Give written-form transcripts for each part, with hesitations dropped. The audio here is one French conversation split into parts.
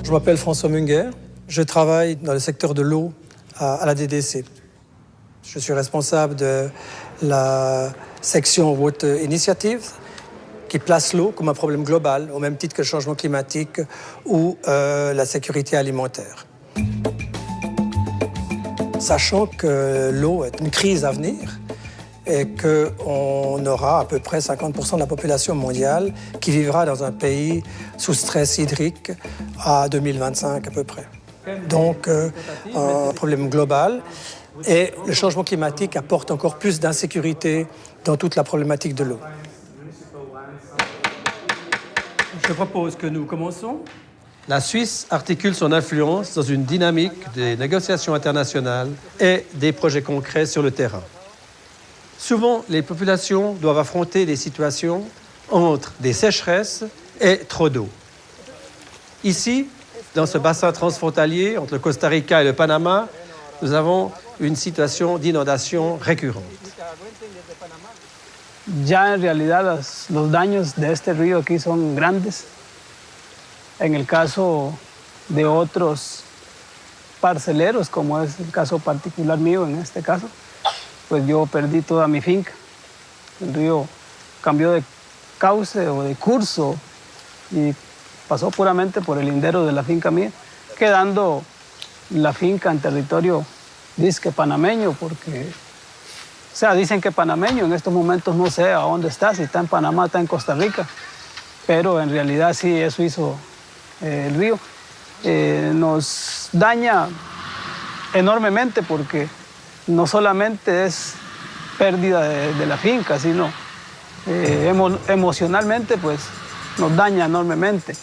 Je m'appelle François Munger. Je travaille dans le secteur de l'eau à la DDC. Je suis responsable de la section Water Initiative qui place l'eau comme un problème global, au même titre que le changement climatique ou la sécurité alimentaire. Sachant que l'eau est une crise à venir et qu'on aura à peu près 50% de la population mondiale qui vivra dans un pays sous stress hydrique à 2025 à peu près. Donc, un problème global. Et le changement climatique apporte encore plus d'insécurité dans toute la problématique de l'eau. Je propose que nous commençons. La Suisse articule son influence dans une dynamique des négociations internationales et des projets concrets sur le terrain. Souvent, les populations doivent affronter des situations entre des sécheresses et trop d'eau. Ici, dans ce bassin transfrontalier entre le Costa Rica et le Panama, nous avons une situation d'inondation récurrente. Ya en realidad los daños de este río aquí son grandes. En el caso de otros parceleros, como es el caso particular mío en este caso, pues yo perdí toda mi finca. El río cambió de cauce o de curso y pasó puramente por el lindero de la finca mía, quedando la finca en territorio disque panameño, porque, o sea, dicen que panameño, en estos momentos no sé a dónde está, si está en Panamá, está en Costa Rica, pero en realidad sí, eso hizo el río. Nos daña enormemente porque no solamente es pérdida de la finca, sino emocionalmente pues nos daña enormemente.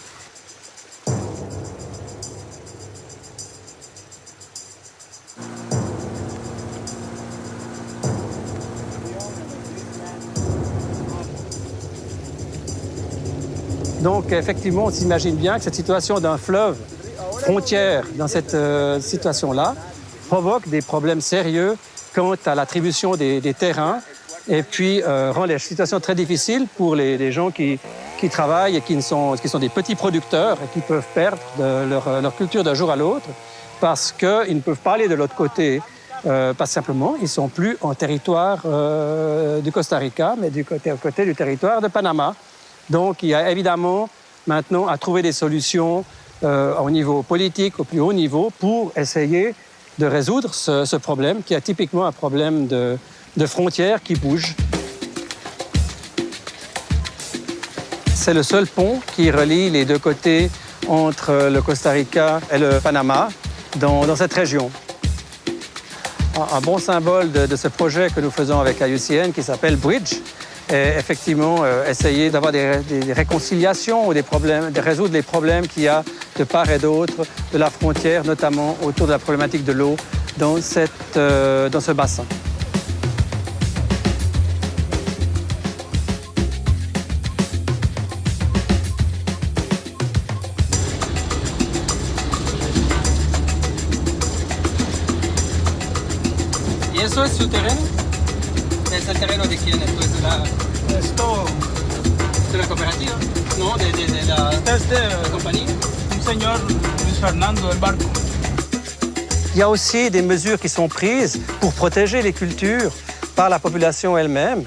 Donc, effectivement, on s'imagine bien que cette situation d'un fleuve frontière dans cette situation-là provoque des problèmes sérieux quant à l'attribution des terrains et puis rend les situations très difficiles pour les gens qui travaillent et qui sont des petits producteurs et qui peuvent perdre leur culture d'un jour à l'autre parce qu'ils ne peuvent pas aller de l'autre côté. Pas simplement, ils ne sont plus en territoire du Costa Rica, mais au côté du territoire de Panama. Donc, il y a évidemment maintenant à trouver des solutions au niveau politique, au plus haut niveau, pour essayer de résoudre ce problème qui est typiquement un problème de frontières qui bougent. C'est le seul pont qui relie les deux côtés entre le Costa Rica et le Panama dans cette région. Un bon symbole de ce projet que nous faisons avec IUCN qui s'appelle Bridge, et effectivement essayer d'avoir des réconciliations ou de résoudre les problèmes qu'il y a de part et d'autre de la frontière, notamment autour de la problématique de l'eau dans ce bassin. ¿Y eso es su terreno? ¿Es el terreno de quién? Pues Esto de la cooperativa, ¿no? De la compañía. un señor Luis Fernando del Barco. Il y a aussi des mesures qui sont prises pour protéger les cultures par la population elle-même.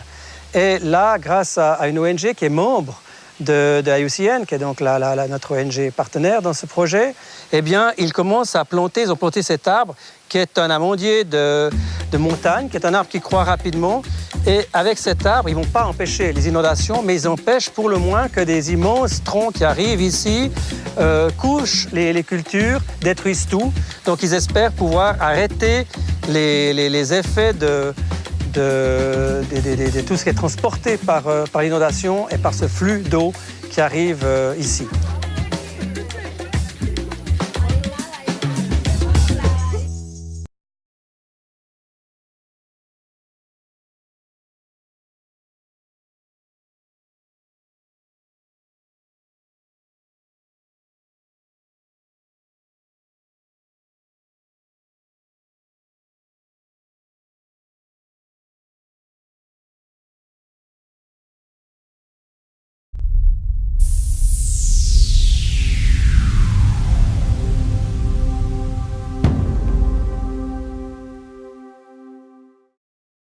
Et là, grâce à une ONG qui est membre de IUCN, qui est donc notre ONG partenaire dans ce projet, eh bien, ils ont planté cet arbre qui est un amandier de montagne, qui est un arbre qui croît rapidement. Et avec cet arbre, ils ne vont pas empêcher les inondations, mais ils empêchent pour le moins que des immenses troncs qui arrivent ici couchent les cultures, détruisent tout. Donc ils espèrent pouvoir arrêter les effets de tout ce qui est transporté par l'inondation et par ce flux d'eau qui arrive ici.